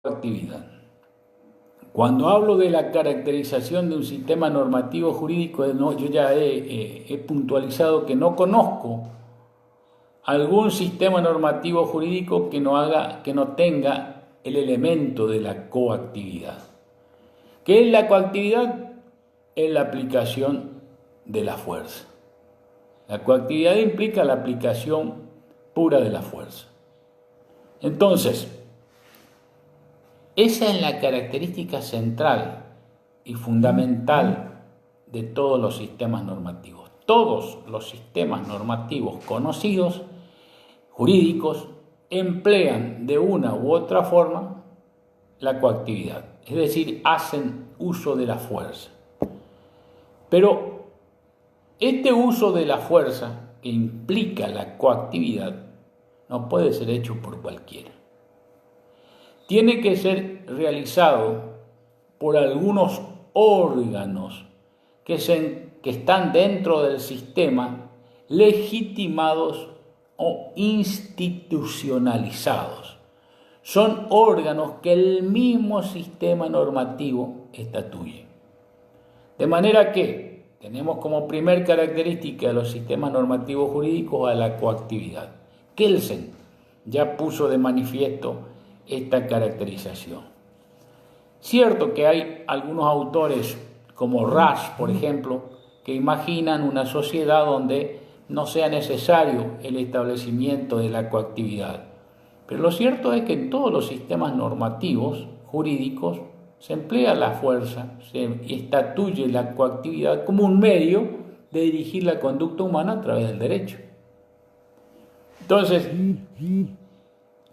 actividad. Cuando hablo de la caracterización de un sistema normativo jurídico, yo ya he puntualizado que no conozco algún sistema normativo jurídico que no tenga el elemento de la coactividad. ¿Qué es la coactividad? Es la aplicación de la fuerza. La coactividad implica la aplicación pura de la fuerza. Entonces, esa es la característica central y fundamental de todos los sistemas normativos. Todos los sistemas normativos conocidos, jurídicos, emplean de una u otra forma la coactividad, es decir, hacen uso de la fuerza. Pero este uso de la fuerza que implica la coactividad no puede ser hecho por cualquiera. Tiene que ser realizado por algunos órganos que están dentro del sistema, legitimados o institucionalizados. Son órganos que el mismo sistema normativo estatuye. De manera que tenemos como primer característica de los sistemas normativos jurídicos a la coactividad. Kelsen ya puso de manifiesto esta caracterización. Cierto que hay algunos autores, como Rush, por ejemplo, que imaginan una sociedad donde no sea necesario el establecimiento de la coactividad. Pero lo cierto es que en todos los sistemas normativos jurídicos se emplea la fuerza, se estatuye la coactividad como un medio de dirigir la conducta humana a través del derecho. Entonces,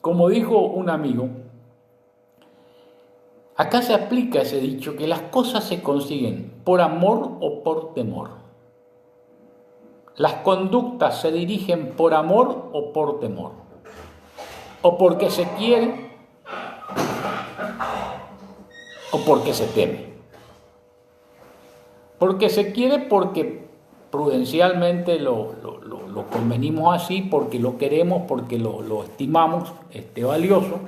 como dijo un amigo, acá se aplica ese dicho que las cosas se consiguen por amor o por temor. Las conductas se dirigen por amor o por temor. O porque se quiere o porque se teme. Porque se quiere porque prudencialmente lo convenimos así, porque lo queremos, porque lo estimamos valioso.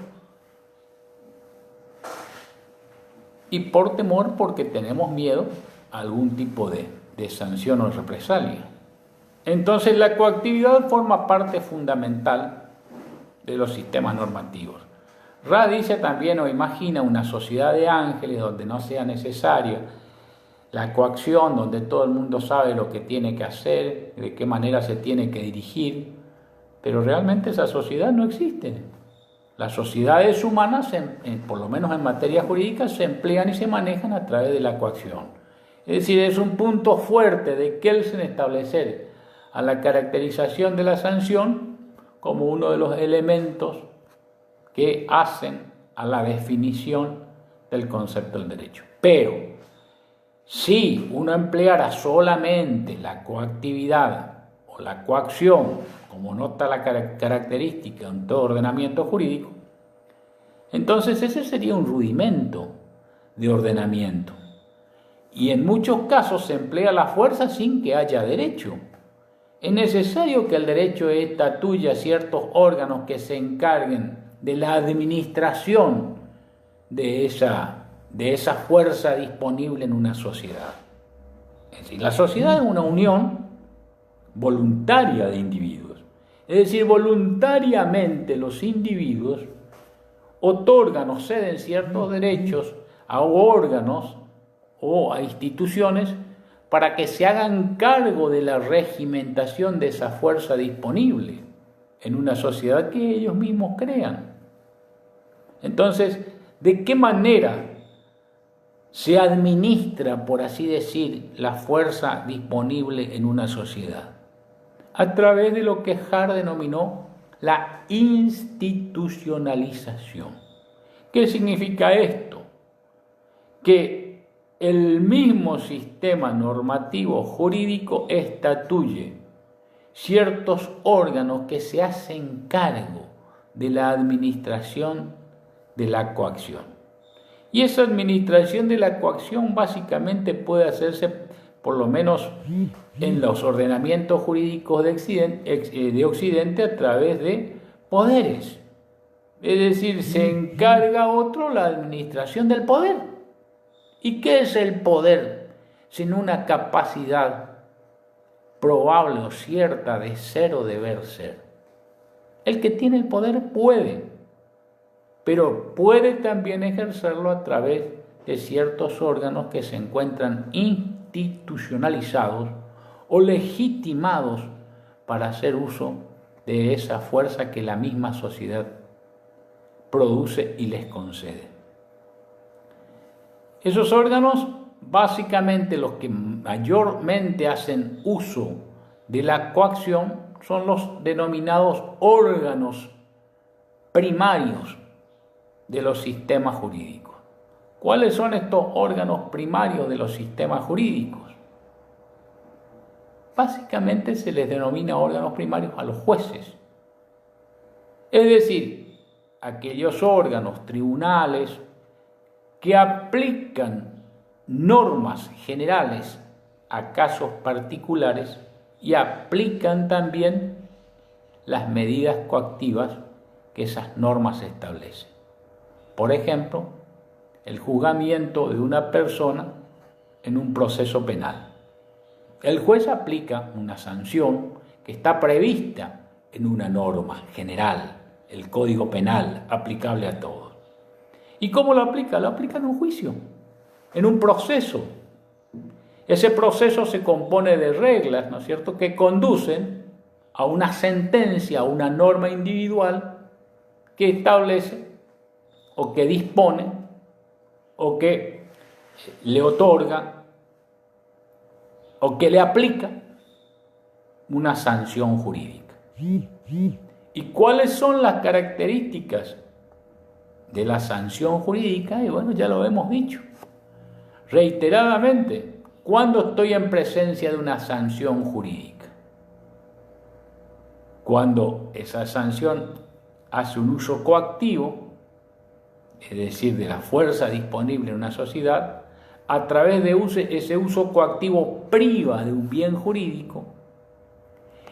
Y por temor porque tenemos miedo a algún tipo de sanción o represalia. Entonces la coactividad forma parte fundamental de los sistemas normativos. Ra dice también o imagina una sociedad de ángeles donde no sea necesaria la coacción, donde todo el mundo sabe lo que tiene que hacer, de qué manera se tiene que dirigir, pero realmente esa sociedad no existe. Las sociedades humanas, por lo menos en materia jurídica, se emplean y se manejan a través de la coacción. Es decir, es un punto fuerte de Kelsen establecer a la caracterización de la sanción como uno de los elementos que hacen a la definición del concepto del derecho. Pero si uno empleara solamente la coactividad o la coacción, como nota la característica en todo ordenamiento jurídico, entonces ese sería un rudimento de ordenamiento. Y en muchos casos se emplea la fuerza sin que haya derecho. Es necesario que el derecho estatuya ciertos órganos que se encarguen de la administración de esa fuerza disponible en una sociedad. Es decir, la sociedad es una unión voluntaria de individuos. Es decir, voluntariamente los individuos otorgan o ceden ciertos derechos a órganos o a instituciones para que se hagan cargo de la regimentación de esa fuerza disponible en una sociedad que ellos mismos crean. Entonces, ¿de qué manera se administra, por así decir, la fuerza disponible en una sociedad? A través de lo que Hart denominó la institucionalización. ¿Qué significa esto? Que el mismo sistema normativo jurídico estatuye ciertos órganos que se hacen cargo de la administración de la coacción. Y esa administración de la coacción básicamente puede hacerse, por lo menos en los ordenamientos jurídicos de Occidente, a través de poderes. Es decir, se encarga otro la administración del poder. ¿Y qué es el poder? Sino una capacidad probable o cierta de ser o deber ser. El que tiene el poder puede, pero puede también ejercerlo a través de ciertos órganos que se encuentran institucionalizados o legitimados para hacer uso de esa fuerza que la misma sociedad produce y les concede. Esos órganos, básicamente los que mayormente hacen uso de la coacción, son los denominados órganos primarios de los sistemas jurídicos. ¿Cuáles son estos órganos primarios de los sistemas jurídicos? Básicamente se les denomina órganos primarios a los jueces. Es decir, aquellos órganos, tribunales, que aplican normas generales a casos particulares y aplican también las medidas coactivas que esas normas establecen. Por ejemplo, el juzgamiento de una persona en un proceso penal. El juez aplica una sanción que está prevista en una norma general, el Código Penal, aplicable a todos. ¿Y cómo lo aplica? Lo aplica en un juicio, en un proceso. Ese proceso se compone de reglas, ¿no es cierto?, que conducen a una sentencia, a una norma individual que establece o que dispone o que le otorga o que le aplica una sanción jurídica. ¿Y cuáles son las características de la sanción jurídica? Y bueno, ya lo hemos dicho reiteradamente. ¿Cuándo estoy en presencia de una sanción jurídica? Cuando esa sanción hace un uso coactivo, es decir, de la fuerza disponible en una sociedad, a través de ese uso coactivo priva de un bien jurídico.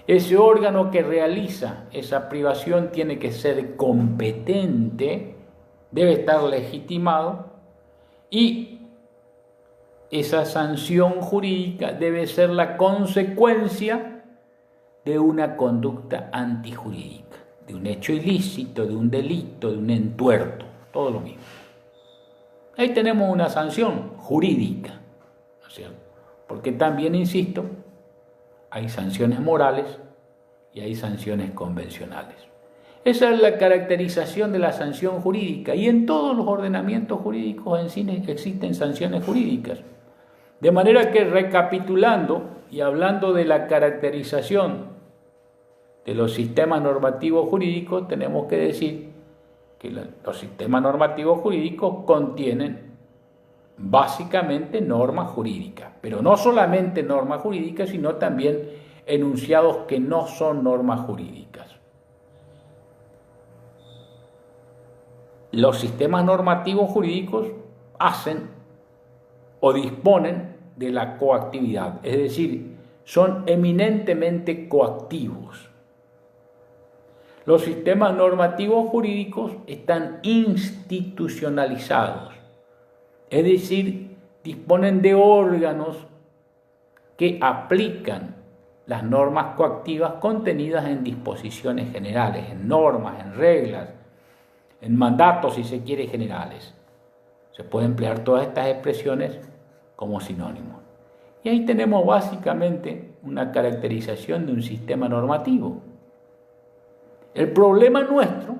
Ese órgano que realiza esa privación tiene que ser competente, debe estar legitimado, y esa sanción jurídica debe ser la consecuencia de una conducta antijurídica, de un hecho ilícito, de un delito, de un entuerto, todo lo mismo. Ahí tenemos una sanción jurídica, ¿no es cierto? Porque también, insisto, hay sanciones morales y hay sanciones convencionales. Esa es la caracterización de la sanción jurídica, y en todos los ordenamientos jurídicos en sí existen sanciones jurídicas. De manera que, recapitulando y hablando de la caracterización de los sistemas normativos jurídicos, tenemos que decir que los sistemas normativos jurídicos contienen básicamente normas jurídicas, pero no solamente normas jurídicas, sino también enunciados que no son normas jurídicas. Los sistemas normativos jurídicos hacen o disponen de la coactividad, es decir, son eminentemente coactivos. Los sistemas normativos jurídicos están institucionalizados, es decir, disponen de órganos que aplican las normas coactivas contenidas en disposiciones generales, en normas, en reglas, en mandatos, si se quiere, generales. Se puede emplear todas estas expresiones como sinónimos. Y ahí tenemos básicamente una caracterización de un sistema normativo. El problema nuestro,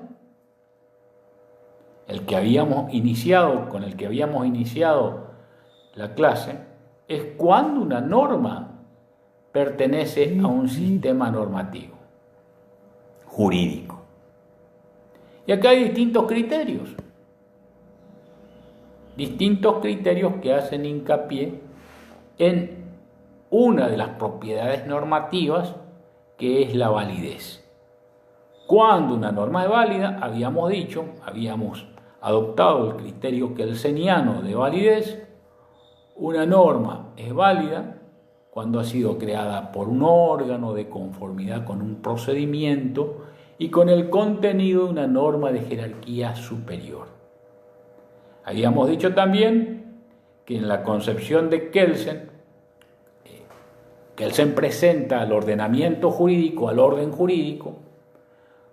con el que habíamos iniciado la clase, es cuando una norma pertenece a un sistema normativo jurídico. Y acá hay distintos criterios que hacen hincapié en una de las propiedades normativas, que es la validez. Cuando una norma es válida, habíamos adoptado el criterio kelseniano de validez. Una norma es válida cuando ha sido creada por un órgano de conformidad con un procedimiento y con el contenido de una norma de jerarquía superior. Habíamos dicho también que en la concepción de Kelsen presenta al ordenamiento jurídico, al orden jurídico,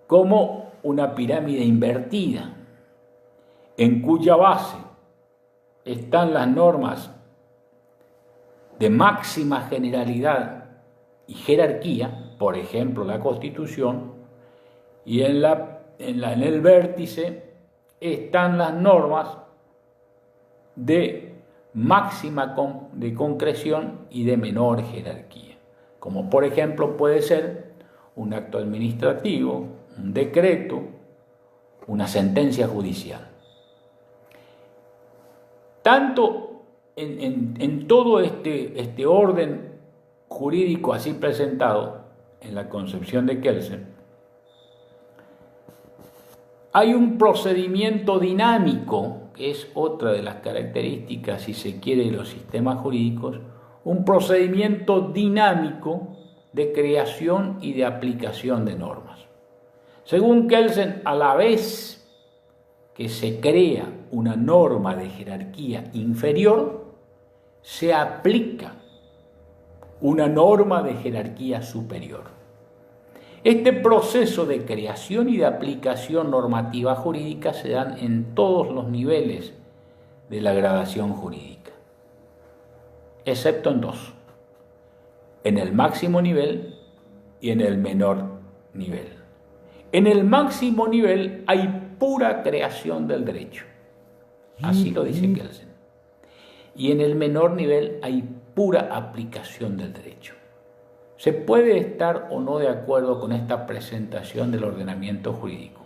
como una pirámide invertida, en cuya base están las normas de máxima generalidad y jerarquía, por ejemplo la Constitución, y en el vértice están las normas de máxima de concreción y de menor jerarquía, como por ejemplo puede ser un acto administrativo, un decreto, una sentencia judicial. Tanto en todo este orden jurídico así presentado en la concepción de Kelsen, hay un procedimiento dinámico, que es otra de las características, si se quiere, de los sistemas jurídicos, un procedimiento dinámico de creación y de aplicación de normas. Según Kelsen, a la vez que se crea una norma de jerarquía inferior, se aplica una norma de jerarquía superior. Este proceso de creación y de aplicación normativa jurídica se dan en todos los niveles de la gradación jurídica, excepto en dos: en el máximo nivel y en el menor nivel. En el máximo nivel hay pura creación del derecho, así lo dice Kelsen, y en el menor nivel hay pura aplicación del derecho. Se puede estar o no de acuerdo con esta presentación del ordenamiento jurídico,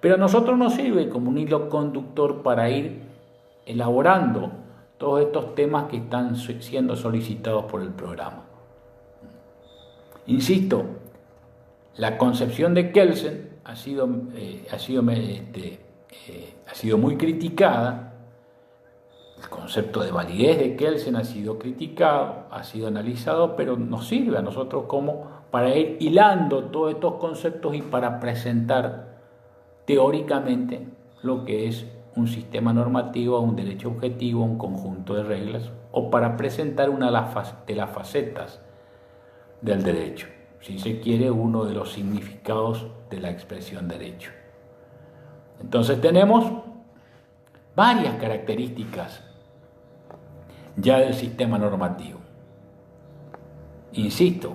pero a nosotros nos sirve como un hilo conductor para ir elaborando todos estos temas que están siendo solicitados por el programa. Insisto, la concepción de Kelsen ha sido muy criticada. El concepto de validez de Kelsen ha sido criticado, ha sido analizado, pero nos sirve a nosotros como para ir hilando todos estos conceptos y para presentar teóricamente lo que es un sistema normativo, un derecho objetivo, un conjunto de reglas, o para presentar una de las facetas del derecho, si se quiere, uno de los significados de la expresión derecho. Entonces tenemos varias características ya del sistema normativo. Insisto,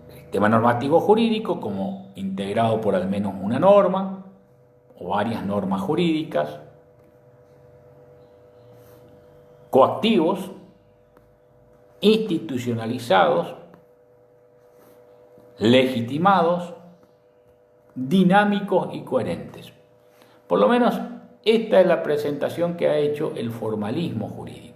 el sistema normativo jurídico como integrado por al menos una norma o varias normas jurídicas, coactivos, institucionalizados, legitimados, dinámicos y coherentes. Por lo menos esta es la presentación que ha hecho el formalismo jurídico.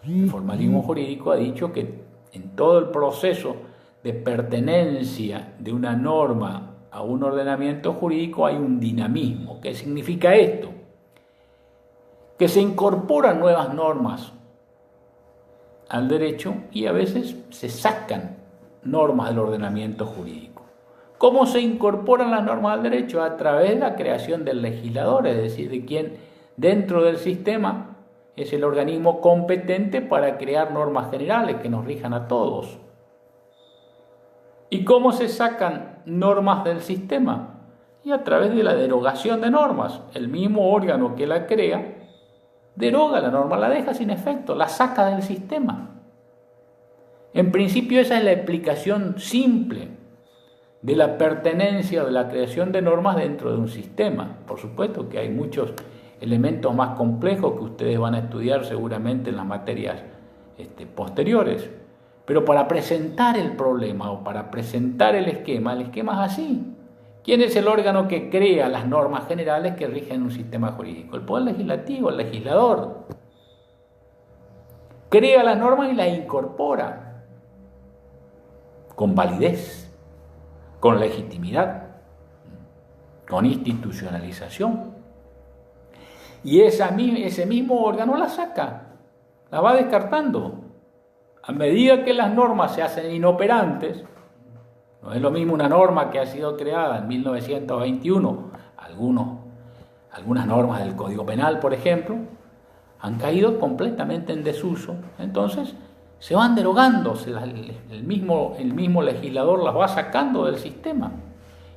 El formalismo jurídico ha dicho que en todo el proceso de pertenencia de una norma a un ordenamiento jurídico hay un dinamismo. ¿Qué significa esto? Que se incorporan nuevas normas al derecho y a veces se sacan normas del ordenamiento jurídico. ¿Cómo se incorporan las normas al derecho? A través de la creación del legislador, es decir, de quien dentro del sistema es el organismo competente para crear normas generales que nos rijan a todos. ¿Y cómo se sacan normas del sistema? Y a través de la derogación de normas. El mismo órgano que la crea deroga la norma, la deja sin efecto, la saca del sistema. En principio esa es la explicación simple de la pertenencia o de la creación de normas dentro de un sistema. Por supuesto que hay muchos elementos más complejos que ustedes van a estudiar seguramente en las materias posteriores. Pero para presentar el problema o para presentar el esquema es así. ¿Quién es el órgano que crea las normas generales que rigen un sistema jurídico? El Poder Legislativo, el legislador. Crea las normas y las incorpora con validez, con legitimidad, con institucionalización. Y ese mismo órgano la saca, la va descartando. A medida que las normas se hacen inoperantes, No es lo mismo una norma que ha sido creada en 1921, algunas normas del Código Penal, por ejemplo, han caído completamente en desuso. Entonces se van derogando, el mismo legislador las va sacando del sistema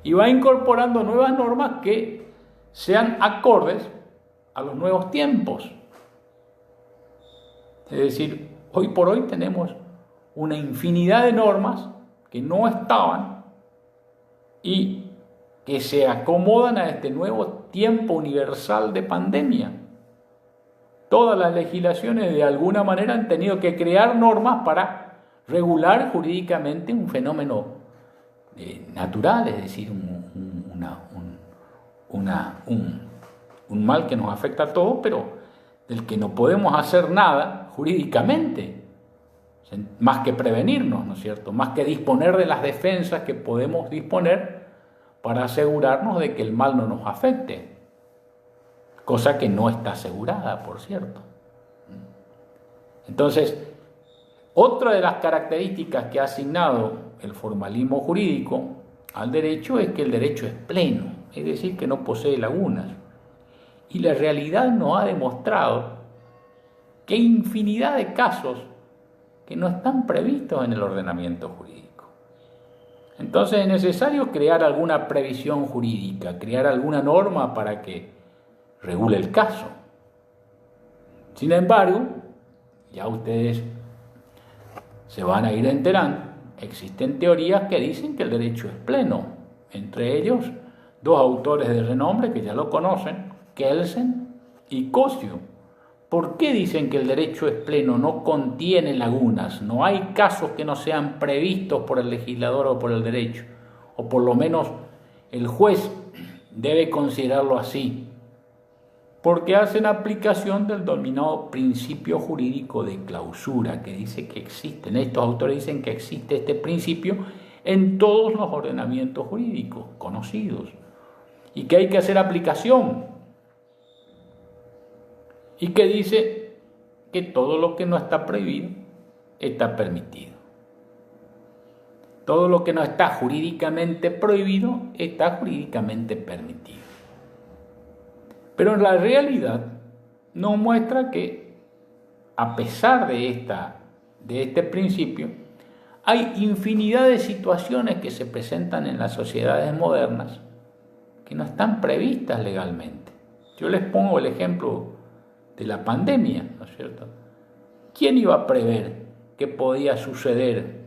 y va incorporando nuevas normas que sean acordes a los nuevos tiempos. Es decir, hoy por hoy tenemos una infinidad de normas que no estaban y que se acomodan a este nuevo tiempo universal de pandemia. Todas las legislaciones de alguna manera han tenido que crear normas para regular jurídicamente un fenómeno natural, es decir, un mal que nos afecta a todos, pero del que no podemos hacer nada jurídicamente, más que prevenirnos, ¿no es cierto? Más que disponer de las defensas que podemos disponer para asegurarnos de que el mal no nos afecte, cosa que no está asegurada, por cierto. Entonces, otra de las características que ha asignado el formalismo jurídico al derecho es que el derecho es pleno, es decir, que no posee lagunas. Y la realidad nos ha demostrado que hay infinidad de casos que no están previstos en el ordenamiento jurídico. Entonces es necesario crear alguna previsión jurídica, crear alguna norma para que regule el caso. Sin embargo, ya ustedes se van a ir enterando, existen teorías que dicen que el derecho es pleno, entre ellos dos autores de renombre que ya lo conocen, Kelsen y Cosio. ¿Por qué dicen que el derecho es pleno? No contiene lagunas, no hay casos que no sean previstos por el legislador o por el derecho, o por lo menos el juez debe considerarlo así, porque hacen aplicación del denominado principio jurídico de clausura, que dice que existen, estos autores dicen que existe este principio en todos los ordenamientos jurídicos conocidos, y que hay que hacer aplicación, y que dice que todo lo que no está prohibido está permitido. Todo lo que no está jurídicamente prohibido está jurídicamente permitido. Pero en la realidad nos muestra que, a pesar de este principio, hay infinidad de situaciones que se presentan en las sociedades modernas que no están previstas legalmente. Yo les pongo el ejemplo de la pandemia, ¿no es cierto? ¿Quién iba a prever que podía suceder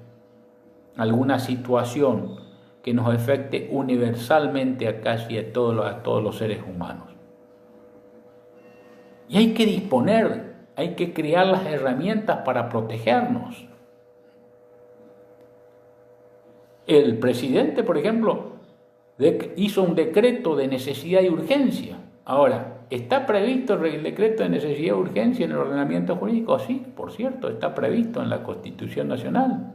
alguna situación que nos afecte universalmente a casi a todos los seres humanos? Y hay que disponer, hay que crear las herramientas para protegernos. El presidente, por ejemplo, hizo un decreto de necesidad y urgencia. Ahora, ¿está previsto el decreto de necesidad y urgencia en el ordenamiento jurídico? Sí, por cierto, está previsto en la Constitución Nacional.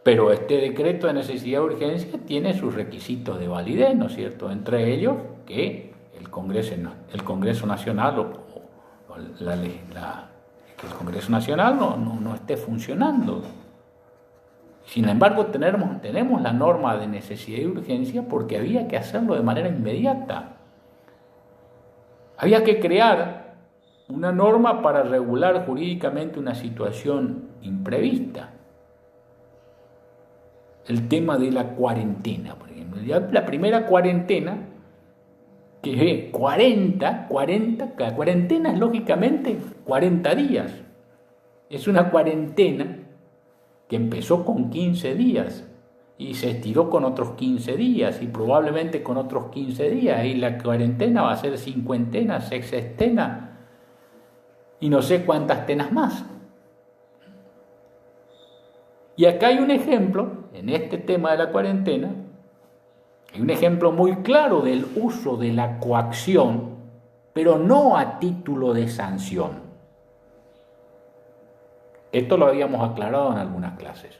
Pero este decreto de necesidad y urgencia tiene sus requisitos de validez, ¿no es cierto? Entre ellos que el Congreso Nacional que el Congreso Nacional no esté funcionando. Sin embargo, tenemos la norma de necesidad y urgencia porque había que hacerlo de manera inmediata. Había que crear una norma para regular jurídicamente una situación imprevista. El tema de la cuarentena, por ejemplo. Ya la primera cuarentena, que es cuarentena es lógicamente 40 días. Es una cuarentena que empezó con 15 días y se estiró con otros 15 días y probablemente con otros 15 días, y la cuarentena va a ser cincuentena, sextena y no sé cuántas tenas más. Y acá hay un ejemplo, en este tema de la cuarentena, hay un ejemplo muy claro del uso de la coacción, pero no a título de sanción. Esto lo habíamos aclarado en algunas clases.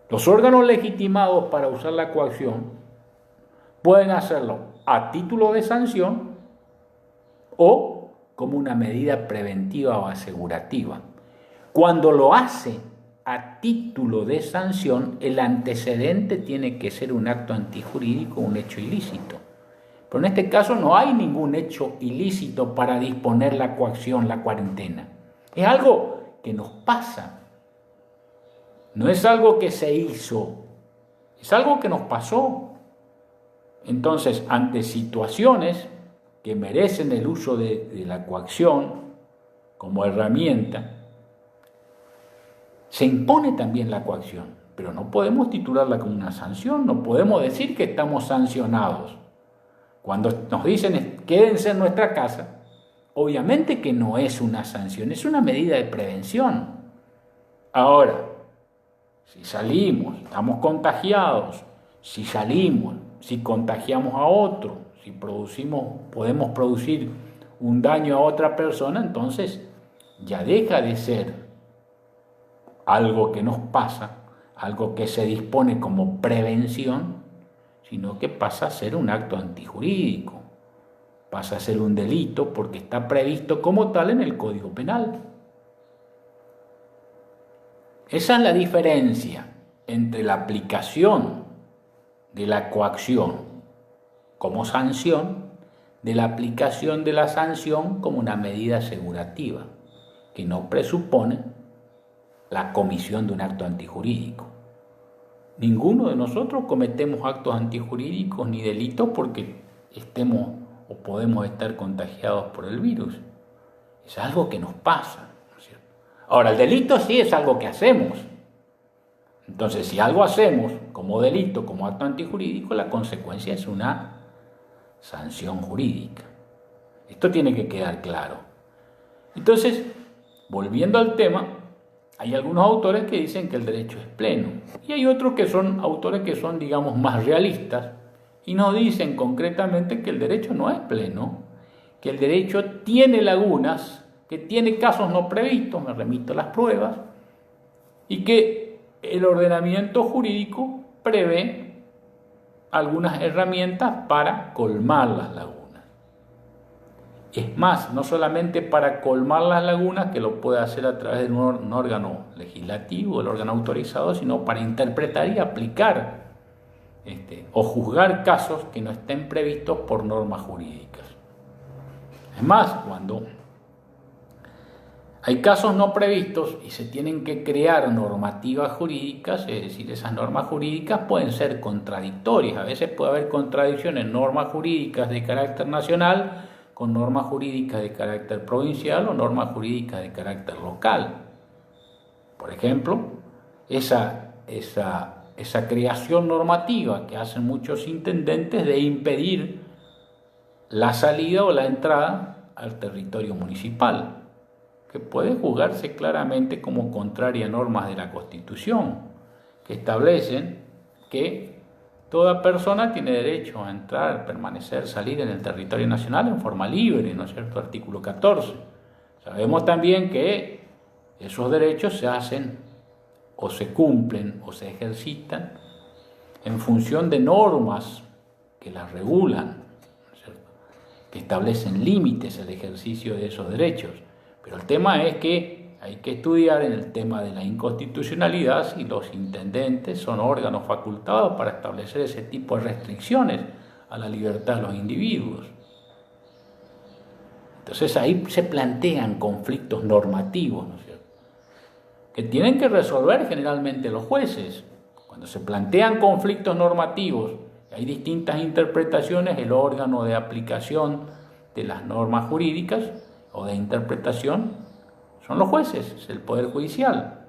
Los órganos legitimados para usar la coacción pueden hacerlo a título de sanción o como una medida preventiva o asegurativa. Cuando lo hace a título de sanción, el antecedente tiene que ser un acto antijurídico, un hecho ilícito. Pero en este caso no hay ningún hecho ilícito para disponer la coacción, la cuarentena. Es algo que nos pasa. No es algo que se hizo, es algo que nos pasó. Entonces, ante situaciones que merecen el uso de la coacción como herramienta, se impone también la coacción, pero no podemos titularla como una sanción, no podemos decir que estamos sancionados. Cuando nos dicen quédense en nuestra casa, obviamente que no es una sanción, es una medida de prevención. Ahora, si salimos, estamos contagiados, si salimos, si contagiamos a otro, si podemos producir un daño a otra persona, entonces ya deja de ser algo que nos pasa, algo que se dispone como prevención, sino que pasa a ser un acto antijurídico, pasa a ser un delito porque está previsto como tal en el Código Penal. Esa es la diferencia entre la aplicación de la coacción como sanción, de la aplicación de la sanción como una medida asegurativa, que no presupone la comisión de un acto antijurídico. Ninguno de nosotros cometemos actos antijurídicos ni delitos porque estemos o podemos estar contagiados por el virus. Es algo que nos pasa, ¿no es cierto? Ahora, el delito sí es algo que hacemos. Entonces, si algo hacemos como delito, como acto antijurídico, la consecuencia es una sanción jurídica. Esto tiene que quedar claro. Entonces, volviendo al tema, hay algunos autores que dicen que el derecho es pleno y hay otros que son autores que son, digamos, más realistas y nos dicen concretamente que el derecho no es pleno, que el derecho tiene lagunas, que tiene casos no previstos, me remito a las pruebas, y que el ordenamiento jurídico prevé algunas herramientas para colmar las lagunas. Es más, no solamente para colmar las lagunas, que lo puede hacer a través de un órgano legislativo, el órgano autorizado, sino para interpretar y aplicar o juzgar casos que no estén previstos por normas jurídicas. Es más, cuando hay casos no previstos y se tienen que crear normativas jurídicas, es decir, esas normas jurídicas pueden ser contradictorias. A veces puede haber contradicciones en normas jurídicas de carácter nacional con normas jurídicas de carácter provincial o normas jurídicas de carácter local. Por ejemplo, esa creación normativa que hacen muchos intendentes de impedir la salida o la entrada al territorio municipal, que puede juzgarse claramente como contraria a normas de la Constitución, que establecen que toda persona tiene derecho a entrar, permanecer, salir en el territorio nacional en forma libre, ¿no es cierto? Artículo 14. Sabemos también que esos derechos se hacen o se cumplen o se ejercitan en función de normas que las regulan, ¿no es cierto? Que establecen límites al ejercicio de esos derechos. Pero el tema es que hay que estudiar en el tema de la inconstitucionalidad si los intendentes son órganos facultados para establecer ese tipo de restricciones a la libertad de los individuos. Entonces ahí se plantean conflictos normativos, ¿no es cierto?, que tienen que resolver generalmente los jueces. Cuando se plantean conflictos normativos, hay distintas interpretaciones, el órgano de aplicación de las normas jurídicas o de interpretación son los jueces, es el Poder Judicial.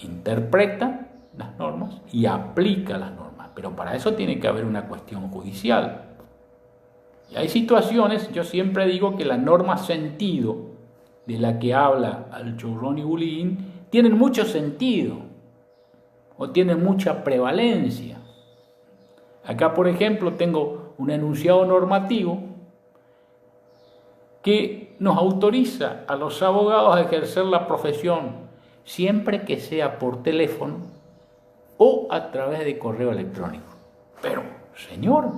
Interpreta las normas y aplica las normas, pero para eso tiene que haber una cuestión judicial. Y hay situaciones, yo siempre digo que la norma sentido de la que habla Al-Churrón y Bulín tienen mucho sentido o tienen mucha prevalencia. Acá, por ejemplo, tengo un enunciado normativo que nos autoriza a los abogados a ejercer la profesión siempre que sea por teléfono o a través de correo electrónico. Pero, señor,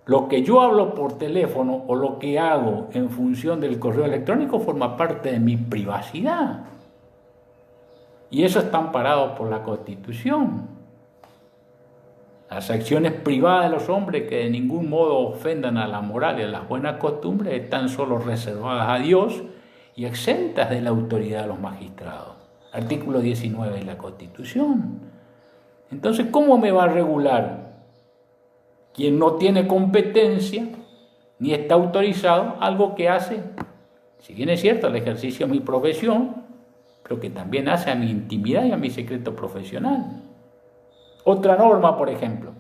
lo que yo hablo por teléfono o lo que hago en función del correo electrónico forma parte de mi privacidad. Y eso está amparado por la Constitución. Las acciones privadas de los hombres que de ningún modo ofendan a la moral y a las buenas costumbres están solo reservadas a Dios y exentas de la autoridad de los magistrados. Artículo 19 de la Constitución. Entonces, ¿cómo me va a regular quien no tiene competencia ni está autorizado algo que hace, si bien es cierto, el ejercicio de mi profesión, pero que también hace a mi intimidad y a mi secreto profesional? Otra norma, por ejemplo,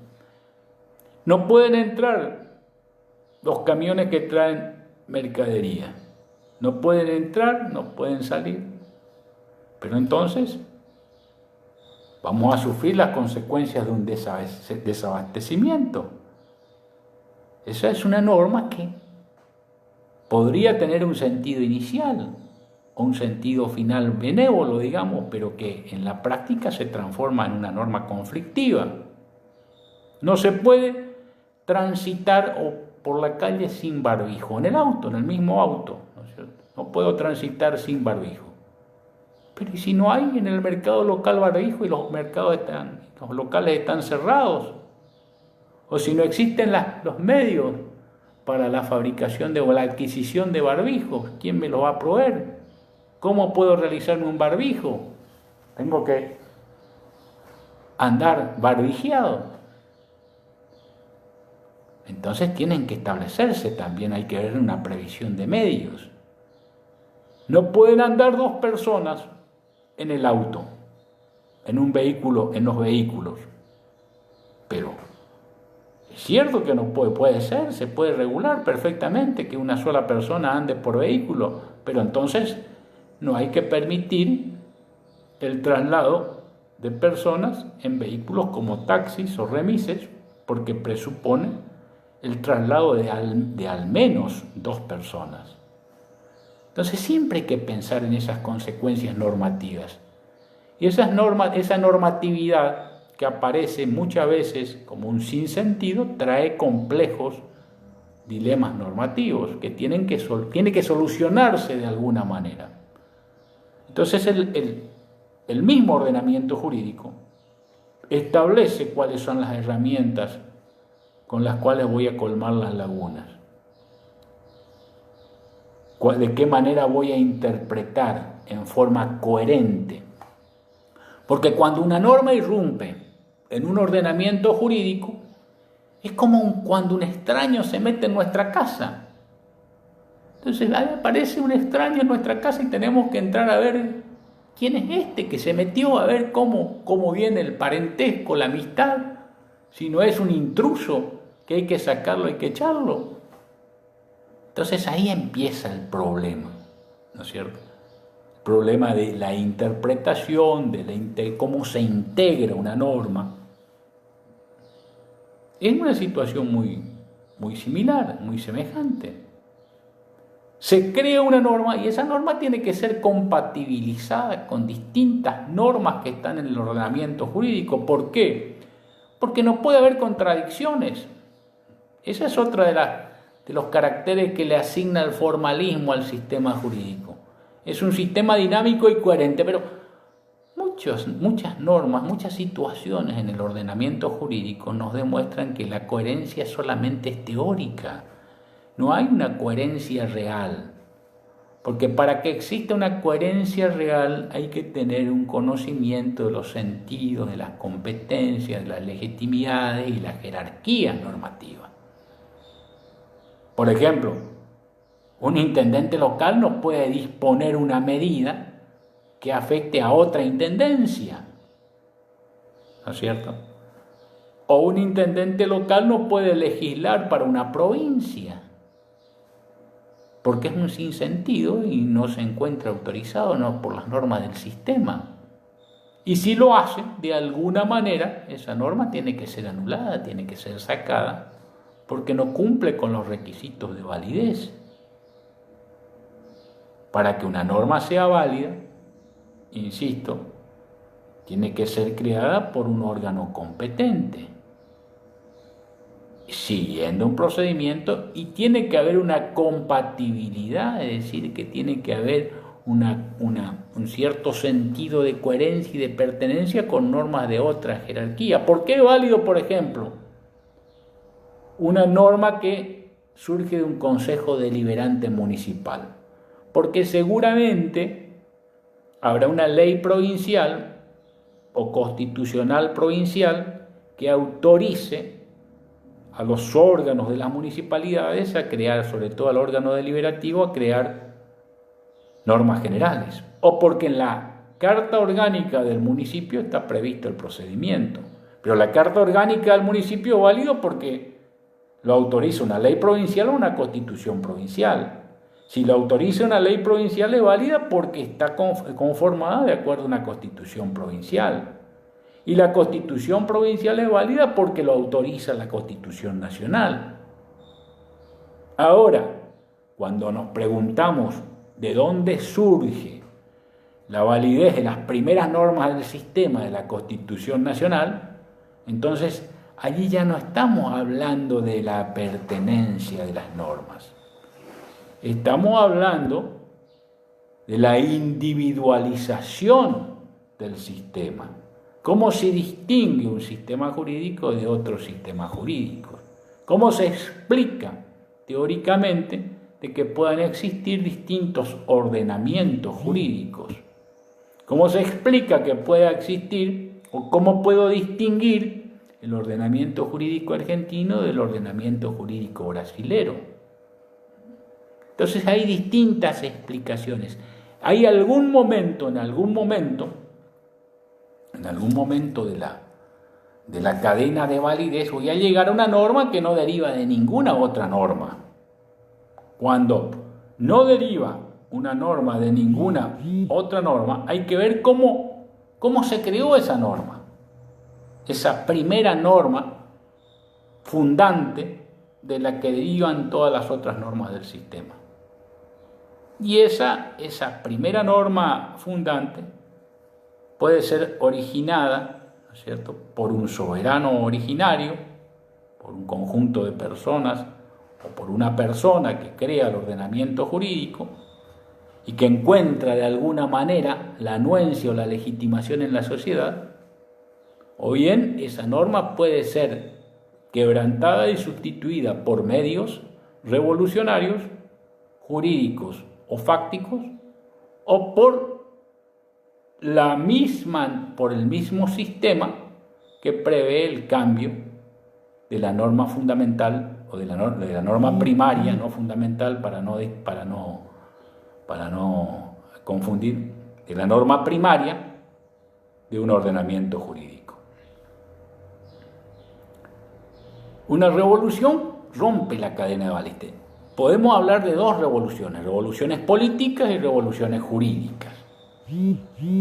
no pueden entrar los camiones que traen mercadería. No pueden entrar, no pueden salir. Pero entonces vamos a sufrir las consecuencias de un desabastecimiento. Esa es una norma que podría tener un sentido inicial o un sentido final benévolo, digamos, pero que en la práctica se transforma en una norma conflictiva. No se puede transitar por la calle sin barbijo, en el auto, en el mismo auto, ¿no es cierto? No puedo transitar sin barbijo. Pero ¿y si no hay en el mercado local barbijo y los locales están cerrados? O si no existen los medios para la fabricación o la adquisición de barbijos, ¿quién me lo va a proveer? ¿Cómo puedo realizarme un barbijo? Tengo que andar barbijeado. Entonces tienen que establecerse también, hay que ver una previsión de medios. No pueden andar dos personas en el auto, en un vehículo, en los vehículos. Pero es cierto que no puede ser, se puede regular perfectamente que una sola persona ande por vehículo, pero entonces no hay que permitir el traslado de personas en vehículos como taxis o remises, porque presupone el traslado de al menos dos personas. Entonces siempre hay que pensar en esas consecuencias normativas. Y esa normatividad que aparece muchas veces como un sinsentido trae complejos dilemas normativos que tiene que solucionarse de alguna manera. Entonces el mismo ordenamiento jurídico establece cuáles son las herramientas con las cuales voy a colmar las lagunas. De qué manera voy a interpretar en forma coherente. Porque cuando una norma irrumpe en un ordenamiento jurídico, es como cuando un extraño se mete en nuestra casa. Entonces aparece un extraño en nuestra casa y tenemos que entrar a ver quién es este que se metió, a ver cómo viene el parentesco, la amistad. Si no es un intruso que hay que sacarlo, hay que echarlo. Entonces ahí empieza el problema, ¿no es cierto? El problema de la interpretación, de cómo se integra una norma. Es una situación muy similar, muy semejante. Se crea una norma y esa norma tiene que ser compatibilizada con distintas normas que están en el ordenamiento jurídico. ¿Por qué? Porque no puede haber contradicciones. Esa es otra de los caracteres que le asigna el formalismo al sistema jurídico. Es un sistema dinámico y coherente, pero muchas normas, muchas situaciones en el ordenamiento jurídico nos demuestran que la coherencia solamente es teórica. No hay una coherencia real, porque para que exista una coherencia real hay que tener un conocimiento de los sentidos, de las competencias, de las legitimidades y las jerarquías normativas. Por ejemplo, un intendente local no puede disponer una medida que afecte a otra intendencia, ¿no es cierto? O un intendente local no puede legislar para una provincia, porque es un sinsentido y no se encuentra autorizado por las normas del sistema. Y si lo hace, de alguna manera, esa norma tiene que ser anulada, tiene que ser sacada, porque no cumple con los requisitos de validez. Para que una norma sea válida, insisto, tiene que ser creada por un órgano competente, siguiendo un procedimiento, y tiene que haber una compatibilidad, es decir, que tiene que haber un cierto sentido de coherencia y de pertenencia con normas de otra jerarquía. ¿Por qué es válido, por ejemplo, una norma que surge de un consejo deliberante municipal? Porque seguramente habrá una ley provincial o constitucional provincial que autorice a los órganos de las municipalidades a crear, sobre todo al órgano deliberativo, a crear normas generales. O porque en la Carta Orgánica del municipio está previsto el procedimiento. Pero la Carta Orgánica del municipio es válido porque lo autoriza una ley provincial o una constitución provincial. Si lo autoriza una ley provincial es válida porque está conformada de acuerdo a una constitución provincial. Y la constitución provincial es válida porque lo autoriza la Constitución Nacional. Ahora, cuando nos preguntamos de dónde surge la validez de las primeras normas del sistema de la Constitución Nacional, entonces allí ya no estamos hablando de la pertenencia de las normas. Estamos hablando de la individualización del sistema. ¿Cómo se distingue un sistema jurídico de otro sistema jurídico? ¿Cómo se explica teóricamente de que puedan existir distintos ordenamientos jurídicos? ¿Cómo se explica que pueda existir o cómo puedo distinguir el ordenamiento jurídico argentino del ordenamiento jurídico brasilero? Entonces hay distintas explicaciones. Hay en algún momento de la cadena de validez voy a llegar a una norma que no deriva de ninguna otra norma. Cuando no deriva una norma de ninguna otra norma, hay que ver cómo se creó esa norma, esa primera norma fundante de la que derivan todas las otras normas del sistema. Y esa primera norma fundante puede ser originada, ¿no es cierto?, por un soberano originario, por un conjunto de personas o por una persona que crea el ordenamiento jurídico y que encuentra de alguna manera la anuencia o la legitimación en la sociedad, o bien esa norma puede ser quebrantada y sustituida por medios revolucionarios, jurídicos o fácticos, o por el mismo sistema que prevé el cambio de la norma fundamental o de la norma primaria, no fundamental para no confundir, de la norma primaria de un ordenamiento jurídico. Una revolución rompe la cadena de validez. Podemos hablar de dos revoluciones políticas y revoluciones jurídicas.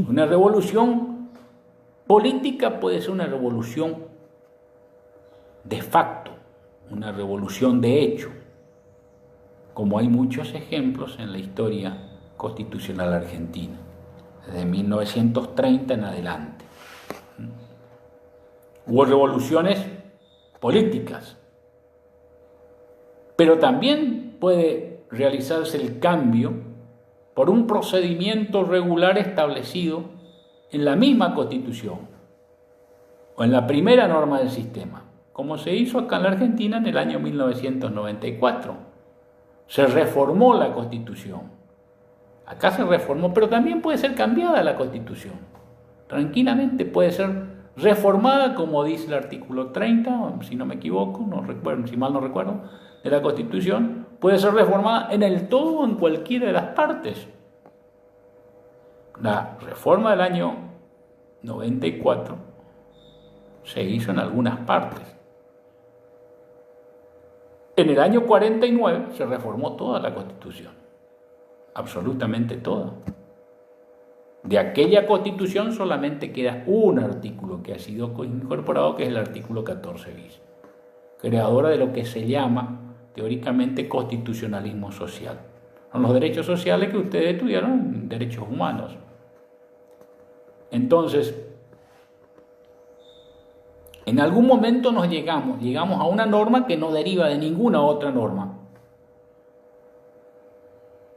Una revolución política puede ser una revolución de facto, una revolución de hecho, como hay muchos ejemplos en la historia constitucional argentina, desde 1930 en adelante. Hubo revoluciones políticas, pero también puede realizarse el cambio por un procedimiento regular establecido en la misma Constitución o en la primera norma del sistema, como se hizo acá en la Argentina en el año 1994. Se reformó la Constitución. Acá se reformó, pero también puede ser cambiada la Constitución. Tranquilamente puede ser reformada, como dice el artículo 30, si no me equivoco, si mal no recuerdo, de la Constitución, puede ser reformada en el todo o en cualquiera de las partes. La reforma del año 94 se hizo en algunas partes. En el año 49 se reformó toda la Constitución, absolutamente toda. De aquella Constitución solamente queda un artículo que ha sido incorporado, que es el artículo 14 bis, creadora de lo que se llama teóricamente constitucionalismo social. Son los derechos sociales que ustedes estudiaron, derechos humanos. Entonces, en algún momento llegamos a una norma que no deriva de ninguna otra norma.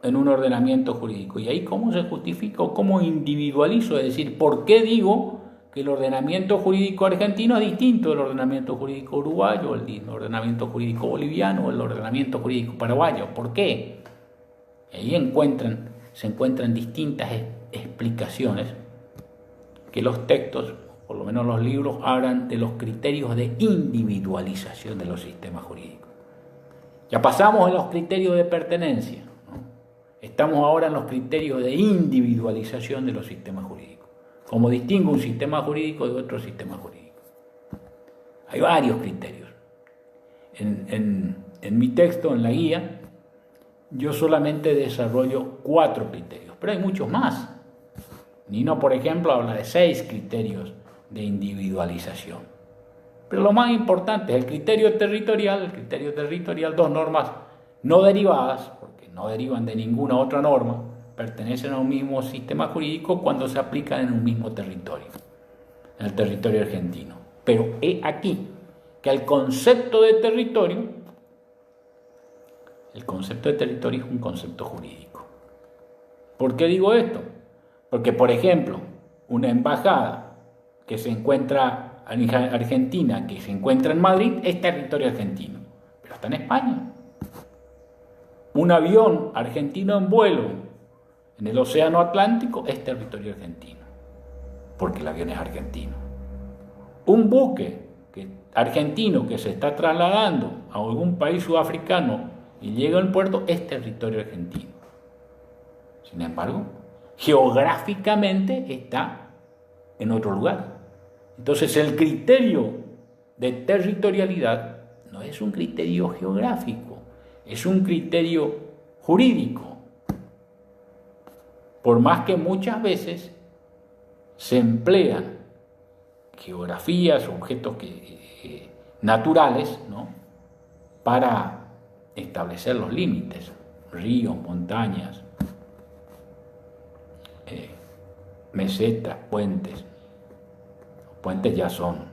en un ordenamiento jurídico. ¿Y ahí cómo se justifica o cómo individualizo? Es decir, ¿por qué digo que el ordenamiento jurídico argentino es distinto del ordenamiento jurídico uruguayo, el ordenamiento jurídico boliviano, el ordenamiento jurídico paraguayo? ¿Por qué? Ahí se encuentran distintas explicaciones que los textos, por lo menos los libros, hablan de los criterios de individualización de los sistemas jurídicos. Ya pasamos en los criterios de pertenencia, ¿no? Estamos ahora en los criterios de individualización de los sistemas jurídicos. ¿Cómo distingo un sistema jurídico de otro sistema jurídico? Hay varios criterios. En mi texto, en la guía, yo solamente desarrollo 4 criterios, pero hay muchos más. Nino, por ejemplo, habla de 6 criterios de individualización. Pero lo más importante es el criterio territorial. El criterio territorial, 2 normas no derivadas, porque no derivan de ninguna otra norma, pertenecen a un mismo sistema jurídico cuando se aplican en un mismo territorio, en el territorio argentino. Pero he aquí que el concepto de territorio es un concepto jurídico. ¿Por qué digo esto? Porque, por ejemplo, una embajada que se encuentra en Argentina, que se encuentra en Madrid, es territorio argentino, pero está en España. Un avión argentino en vuelo en el Océano Atlántico es territorio argentino, porque el avión es argentino. Un buque argentino que se está trasladando a algún país sudafricano y llega al puerto es territorio argentino. Sin embargo, geográficamente está en otro lugar. Entonces, el criterio de territorialidad no es un criterio geográfico, es un criterio jurídico. Por más que muchas veces se emplean geografías, objetos naturales, ¿no?, para establecer los límites, ríos, montañas, mesetas, puentes. Los puentes ya son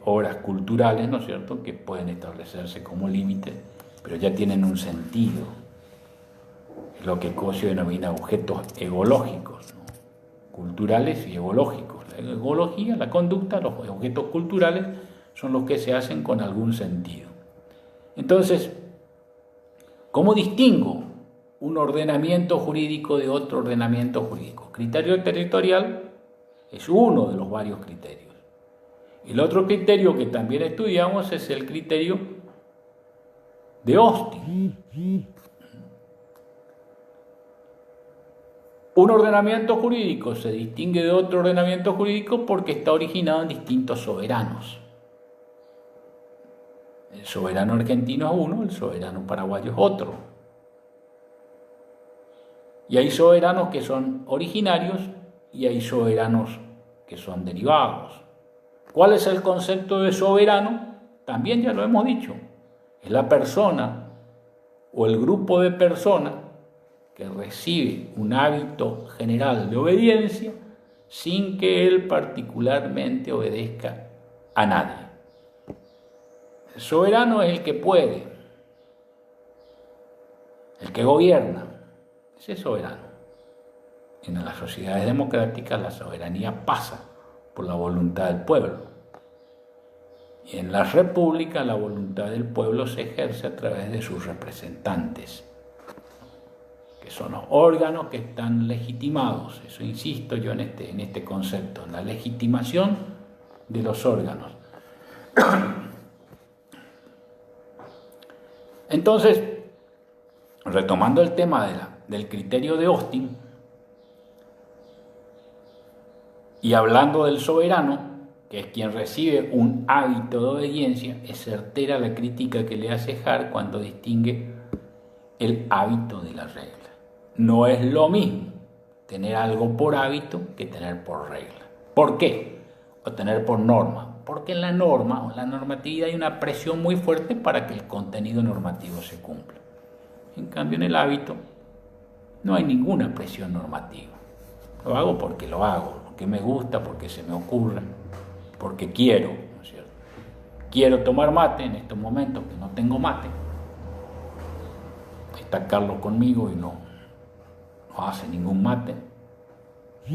obras culturales, ¿no es cierto?, que pueden establecerse como límites, pero ya tienen un sentido. Es lo que Cosio denomina objetos egológicos, ¿no?, culturales y egológicos. La egología, la conducta, los objetos culturales son los que se hacen con algún sentido. Entonces, ¿cómo distingo un ordenamiento jurídico de otro ordenamiento jurídico? Criterio territorial es uno de los varios criterios. El otro criterio que también estudiamos es el criterio de Austin. Un ordenamiento jurídico se distingue de otro ordenamiento jurídico porque está originado en distintos soberanos. El soberano argentino es uno, el soberano paraguayo es otro. Y hay soberanos que son originarios y hay soberanos que son derivados. ¿Cuál es el concepto de soberano? También ya lo hemos dicho. Es la persona o el grupo de personas que recibe un hábito general de obediencia sin que él particularmente obedezca a nadie. El soberano es el que puede, el que gobierna. Ese es soberano. En las sociedades democráticas la soberanía pasa por la voluntad del pueblo. Y en las repúblicas la voluntad del pueblo se ejerce a través de sus representantes, que son los órganos que están legitimados. Eso insisto yo en este concepto, en la legitimación de los órganos. Entonces, retomando el tema del criterio de Austin y hablando del soberano, que es quien recibe un hábito de obediencia, es certera la crítica que le hace Hart cuando distingue el hábito de la regla. No es lo mismo tener algo por hábito que tener por regla. ¿Por qué? O tener por norma. Porque en la norma o en la normatividad hay una presión muy fuerte para que el contenido normativo se cumpla. En cambio, en el hábito no hay ninguna presión normativa. Lo hago porque lo hago, porque me gusta, porque se me ocurre, porque quiero, ¿no es cierto? Quiero tomar mate en estos momentos que no tengo mate. está Carlos conmigo y no hace ningún mate.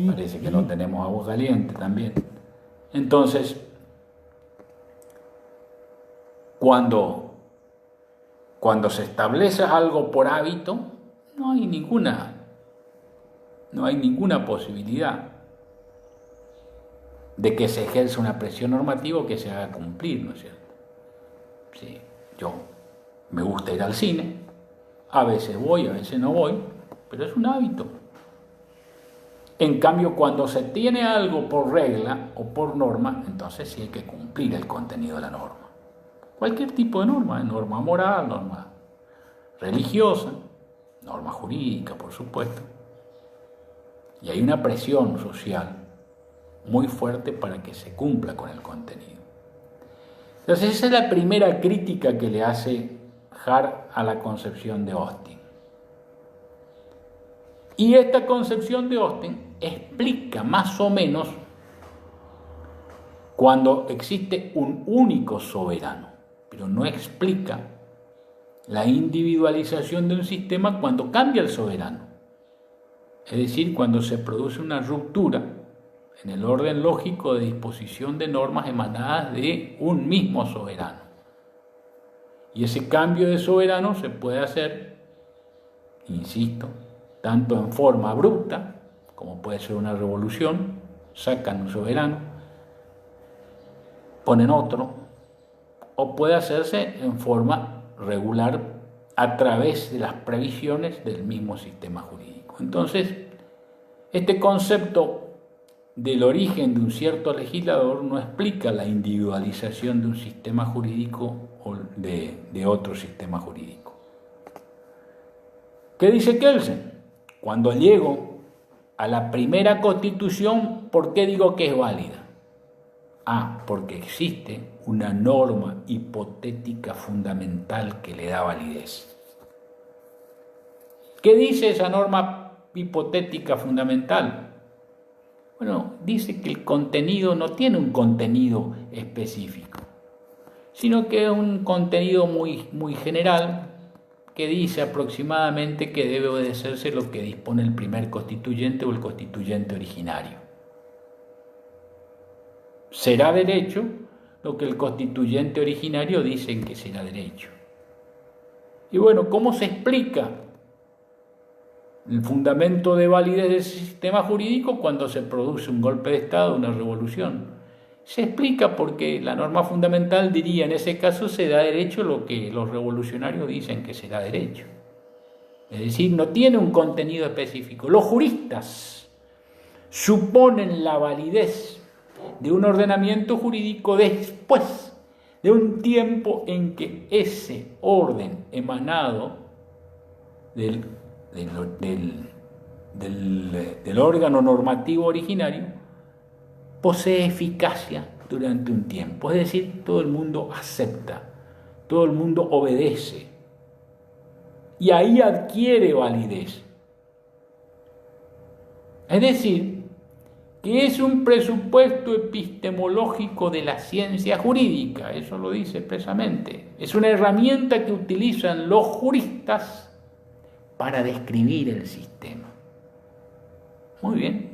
Parece que no tenemos agua caliente también. Entonces, cuando se establece algo por hábito, no hay ninguna posibilidad de que se ejerza una presión normativa o que se haga cumplir, ¿no es cierto? Sí, yo me gusta ir al cine, a veces voy, a veces no voy, pero es un hábito. En cambio, cuando se tiene algo por regla o por norma, entonces sí hay que cumplir el contenido de la norma. Cualquier tipo de norma, norma moral, norma religiosa, norma jurídica, por supuesto. Y hay una presión social muy fuerte para que se cumpla con el contenido. Entonces esa es la primera crítica que le hace Hart a la concepción de Austin. Y esta concepción de Austin explica más o menos cuando existe un único soberano, pero no explica la individualización de un sistema cuando cambia el soberano. Es decir, cuando se produce una ruptura en el orden lógico de disposición de normas emanadas de un mismo soberano. Y ese cambio de soberano se puede hacer, insisto, tanto en forma abrupta, como puede ser una revolución, sacan un soberano, ponen otro, o puede hacerse en forma regular a través de las previsiones del mismo sistema jurídico. Entonces, este concepto del origen de un cierto legislador no explica la individualización de un sistema jurídico o de otro sistema jurídico. ¿Qué dice Kelsen? Cuando llego a la primera constitución, ¿por qué digo que es válida? Porque existe una norma hipotética fundamental que le da validez. ¿Qué dice esa norma hipotética fundamental? Bueno, dice que el contenido no tiene un contenido específico, sino que es un contenido muy general que dice aproximadamente que debe obedecerse lo que dispone el primer constituyente o el constituyente originario. Será derecho lo que el constituyente originario dice que será derecho. Y bueno, ¿cómo se explica el fundamento de validez del sistema jurídico cuando se produce un golpe de Estado, una revolución? Se explica porque la norma fundamental diría, en ese caso se da derecho lo que los revolucionarios dicen que será derecho. Es decir, no tiene un contenido específico. Los juristas suponen la validez de un ordenamiento jurídico después de un tiempo en que ese orden emanado del órgano normativo originario posee eficacia durante un tiempo. Es decir, todo el mundo acepta, todo el mundo obedece y ahí adquiere validez. Es decir, que es un presupuesto epistemológico de la ciencia jurídica, eso lo dice expresamente. Es una herramienta que utilizan los juristas para describir el sistema. Muy bien.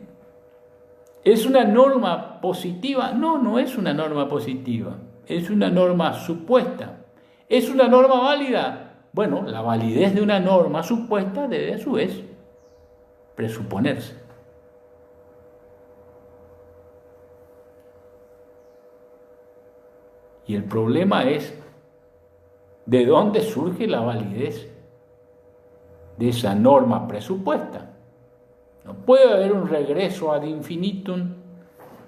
¿Es una norma positiva? No, no es una norma positiva. Es una norma supuesta. ¿Es una norma válida? Bueno, la validez de una norma supuesta debe a su vez presuponerse. Y el problema es ¿de dónde surge la validez de esa norma presupuesta? No puede haber un regreso ad infinitum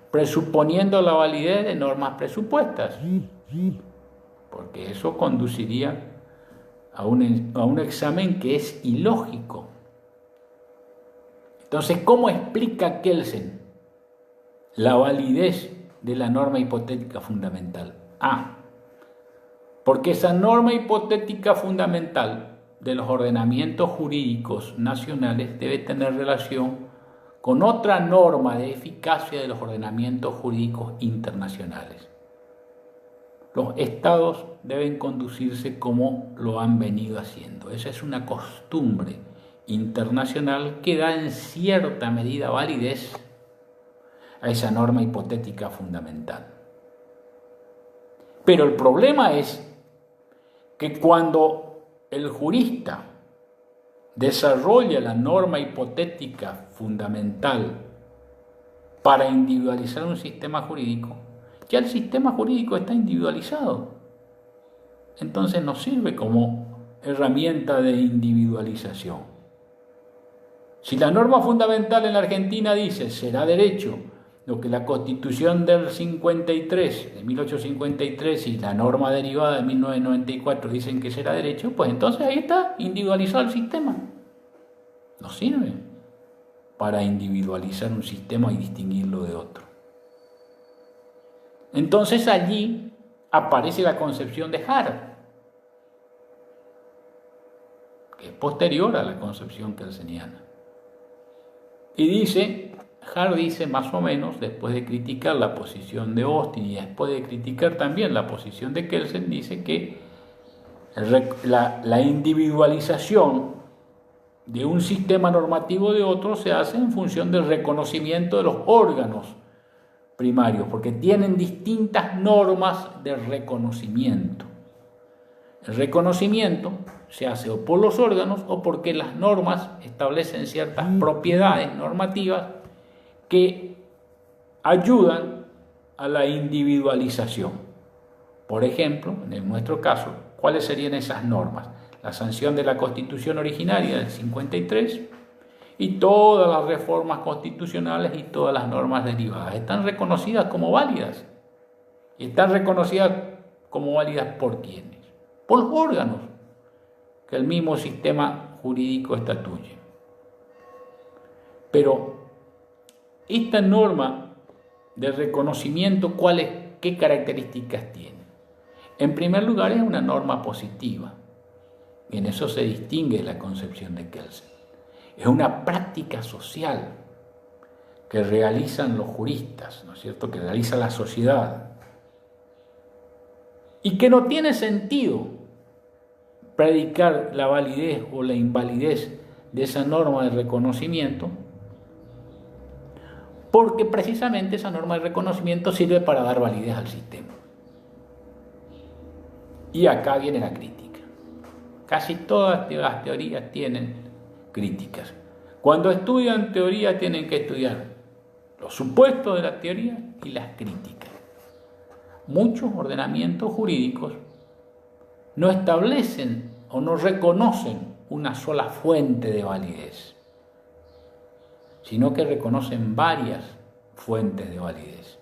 presuponiendo la validez de normas presupuestas, porque eso conduciría a un examen que es ilógico. Entonces, ¿cómo explica Kelsen la validez de la norma hipotética fundamental? Porque esa norma hipotética fundamental de los ordenamientos jurídicos nacionales debe tener relación con otra norma de eficacia de los ordenamientos jurídicos internacionales. los estados deben conducirse como lo han venido haciendo. Esa es una costumbre internacional que da en cierta medida validez a esa norma hipotética fundamental. Pero el problema es que cuando el jurista desarrolla la norma hipotética fundamental para individualizar un sistema jurídico, ya el sistema jurídico está individualizado. Entonces no sirve como herramienta de individualización. Si la norma fundamental en la Argentina dice será derecho lo que la Constitución del 53, de 1853 y la norma derivada de 1994 dicen que será derecho, pues entonces ahí está individualizado el sistema. No sirve para individualizar un sistema y distinguirlo de otro. Entonces allí aparece la concepción de Hart, que es posterior a la concepción kelseniana. Y Hart dice más o menos, después de criticar la posición de Austin y después de criticar también la posición de Kelsen, dice que la individualización de un sistema normativo de otro se hace en función del reconocimiento de los órganos primarios, porque tienen distintas normas de reconocimiento. El reconocimiento se hace o por los órganos o porque las normas establecen ciertas propiedades normativas que ayudan a la individualización. Por ejemplo, en nuestro caso, ¿cuáles serían esas normas? La sanción de la Constitución originaria del 53 y todas las reformas constitucionales y todas las normas derivadas están reconocidas como válidas. Y están reconocidas como válidas ¿por quiénes? Por los órganos que el mismo sistema jurídico estatuye. Pero esta norma de reconocimiento, ¿qué características tiene? En primer lugar, es una norma positiva. Y en eso se distingue la concepción de Kelsen. Es una práctica social que realizan los juristas, ¿no es cierto?, que realiza la sociedad. Y que no tiene sentido predicar la validez o la invalidez de esa norma de reconocimiento, porque precisamente esa norma de reconocimiento sirve para dar validez al sistema. Y acá viene la crítica. Casi todas las teorías tienen críticas. Cuando estudian teoría tienen que estudiar los supuestos de la teoría y las críticas. Muchos ordenamientos jurídicos no establecen o no reconocen una sola fuente de validez, sino que reconocen varias fuentes de validez.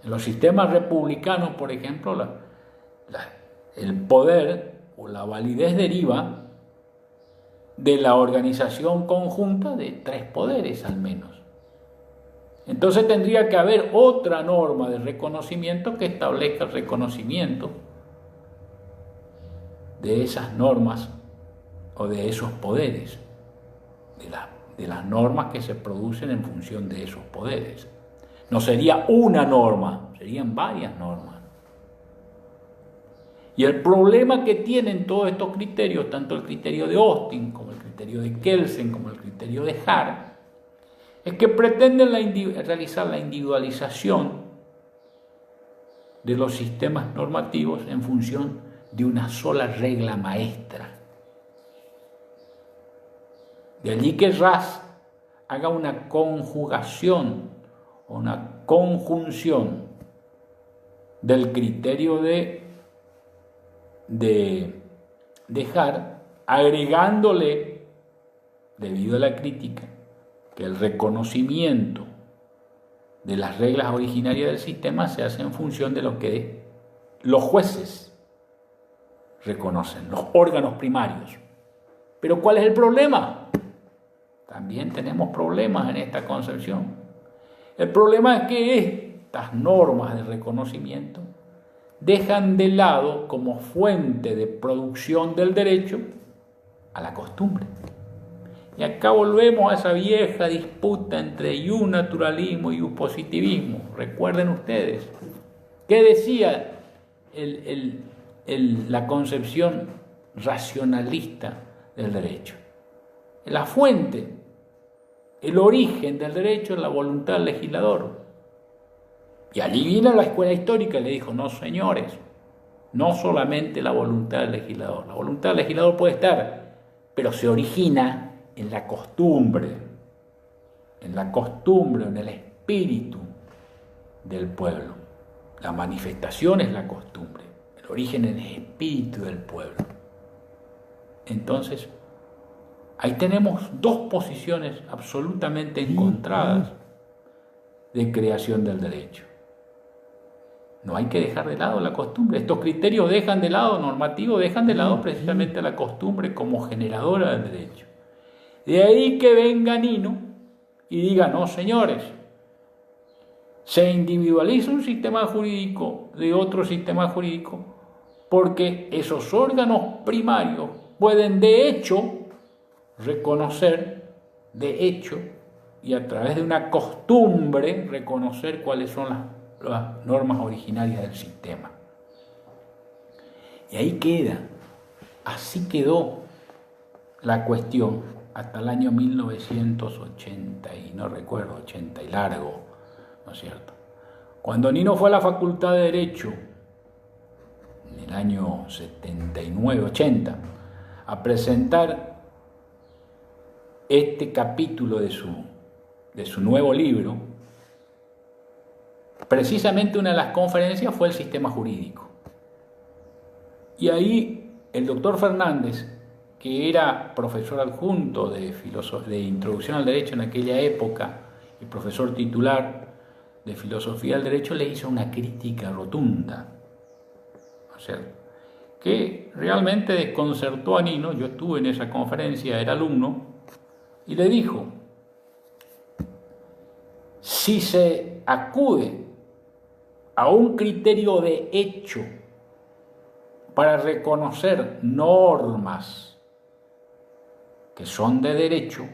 En los sistemas republicanos, por ejemplo, el poder o la validez deriva de la organización conjunta de 3 poderes al menos. Entonces tendría que haber otra norma de reconocimiento que establezca el reconocimiento de esas normas o de esos poderes, de las normas que se producen en función de esos poderes. No sería una norma, serían varias normas. Y el problema que tienen todos estos criterios, tanto el criterio de Austin como el criterio de Kelsen como el criterio de Hart, es que pretenden realizar la individualización de los sistemas normativos en función de una sola regla maestra. De allí que Raz haga una conjugación o una conjunción del criterio de Hart, agregándole, debido a la crítica, que el reconocimiento de las reglas originarias del sistema se hace en función de lo que los jueces reconocen, los órganos primarios. Pero ¿cuál es el problema? También tenemos problemas en esta concepción. El problema es que estas normas de reconocimiento dejan de lado como fuente de producción del derecho a la costumbre. Y acá volvemos a esa vieja disputa entre iusnaturalismo y positivismo. Recuerden ustedes, ¿qué decía la concepción racionalista del derecho. La fuente, el origen del derecho es la voluntad del legislador. Y allí vino la escuela histórica y le dijo, no señores, no solamente la voluntad del legislador. La voluntad del legislador puede estar, pero se origina en la costumbre, en el espíritu del pueblo. La manifestación es la costumbre, el origen es el espíritu del pueblo. Entonces, ahí tenemos dos posiciones absolutamente encontradas de creación del derecho. No hay que dejar de lado la costumbre. Estos criterios dejan de lado, normativos, dejan de lado precisamente la costumbre como generadora del derecho. De ahí que venga Nino y diga, no señores, se individualiza un sistema jurídico de otro sistema jurídico porque esos órganos primarios pueden de hecho reconocer, de hecho, y a través de una costumbre reconocer cuáles son las normas originarias del sistema. Y ahí queda, así quedó la cuestión hasta el año 1980 y no recuerdo, 80 y largo, ¿no es cierto? Cuando Nino fue a la Facultad de Derecho, en el año 79-80, a presentar este capítulo de su nuevo libro, precisamente una de las conferencias fue el sistema jurídico. Y ahí el doctor Fernández, que era profesor adjunto de Introducción al Derecho en aquella época y profesor titular de Filosofía del Derecho, le hizo una crítica rotunda, ¿no es cierto?, que realmente desconcertó a Nino. Yo estuve en esa conferencia, era alumno, y le dijo, si se acude a un criterio de hecho para reconocer normas que son de derecho,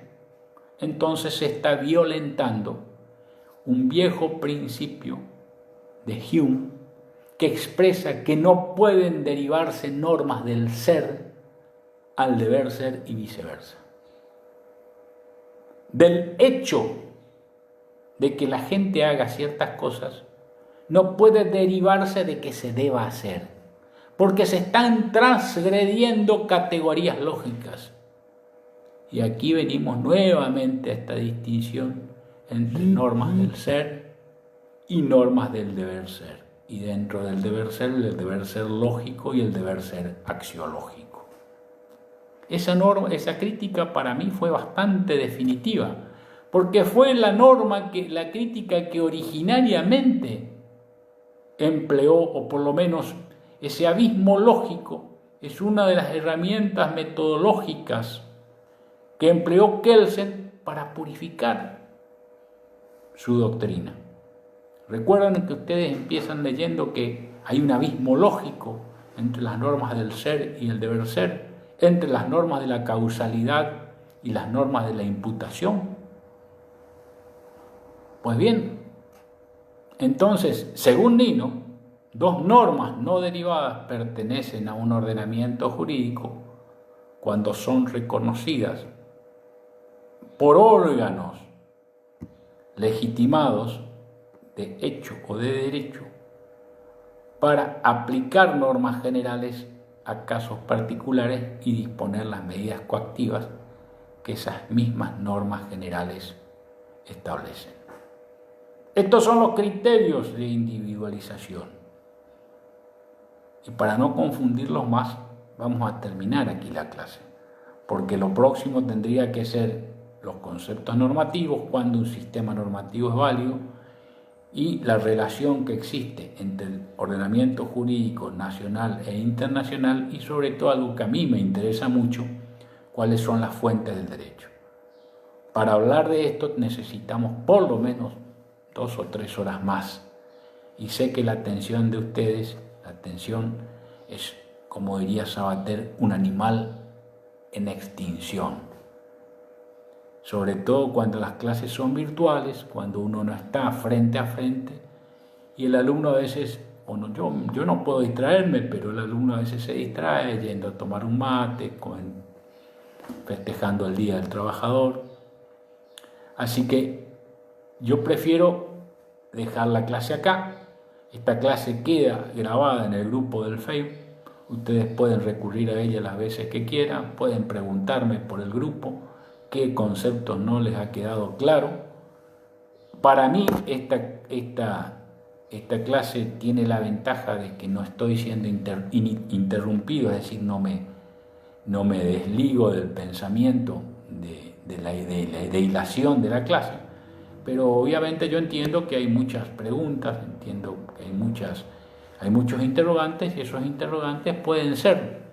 entonces se está violentando un viejo principio de Hume que expresa que no pueden derivarse normas del ser al deber ser y viceversa. Del hecho de que la gente haga ciertas cosas no puede derivarse de que se deba hacer, porque se están transgrediendo categorías lógicas. Y aquí venimos nuevamente a esta distinción entre normas del ser y normas del deber ser. Y dentro del deber ser, el deber ser lógico y el deber ser axiológico. Esa crítica para mí fue bastante definitiva, porque fue la crítica que originariamente empleó, o por lo menos ese abismo lógico, es una de las herramientas metodológicas que empleó Kelsen para purificar su doctrina. Recuerdan que ustedes empiezan leyendo que hay un abismo lógico entre las normas del ser y el deber ser, entre las normas de la causalidad y las normas de la imputación. Pues bien, entonces, según Nino, dos normas no derivadas pertenecen a un ordenamiento jurídico cuando son reconocidas por órganos legitimados de hecho o de derecho para aplicar normas generales a casos particulares y disponer las medidas coactivas que esas mismas normas generales establecen. Estos son los criterios de individualización. Y para no confundirlos más, vamos a terminar aquí la clase, porque lo próximo tendría que ser los conceptos normativos, cuando un sistema normativo es válido, y la relación que existe entre el ordenamiento jurídico nacional e internacional, y sobre todo algo que a mí me interesa mucho, cuáles son las fuentes del derecho. Para hablar de esto necesitamos por lo menos 2 o 3 horas más, y sé que la atención de ustedes, la atención es, como diría Sabater, un animal en extinción. Sobre todo cuando las clases son virtuales, cuando uno no está frente a frente y el alumno a veces o no, yo no puedo distraerme, pero el alumno a veces se distrae yendo a tomar un mate, festejando el Día del Trabajador. Así que yo prefiero dejar la clase acá. Esta clase queda grabada en el grupo del Facebook. Ustedes pueden recurrir a ella las veces que quieran, pueden preguntarme por el grupo qué conceptos no les ha quedado claro. Para mí esta clase tiene la ventaja de que no estoy siendo interrumpido, es decir, no me desligo del pensamiento de la hilación de la clase, pero obviamente yo entiendo que hay muchas preguntas, entiendo que hay muchos interrogantes, y esos interrogantes pueden ser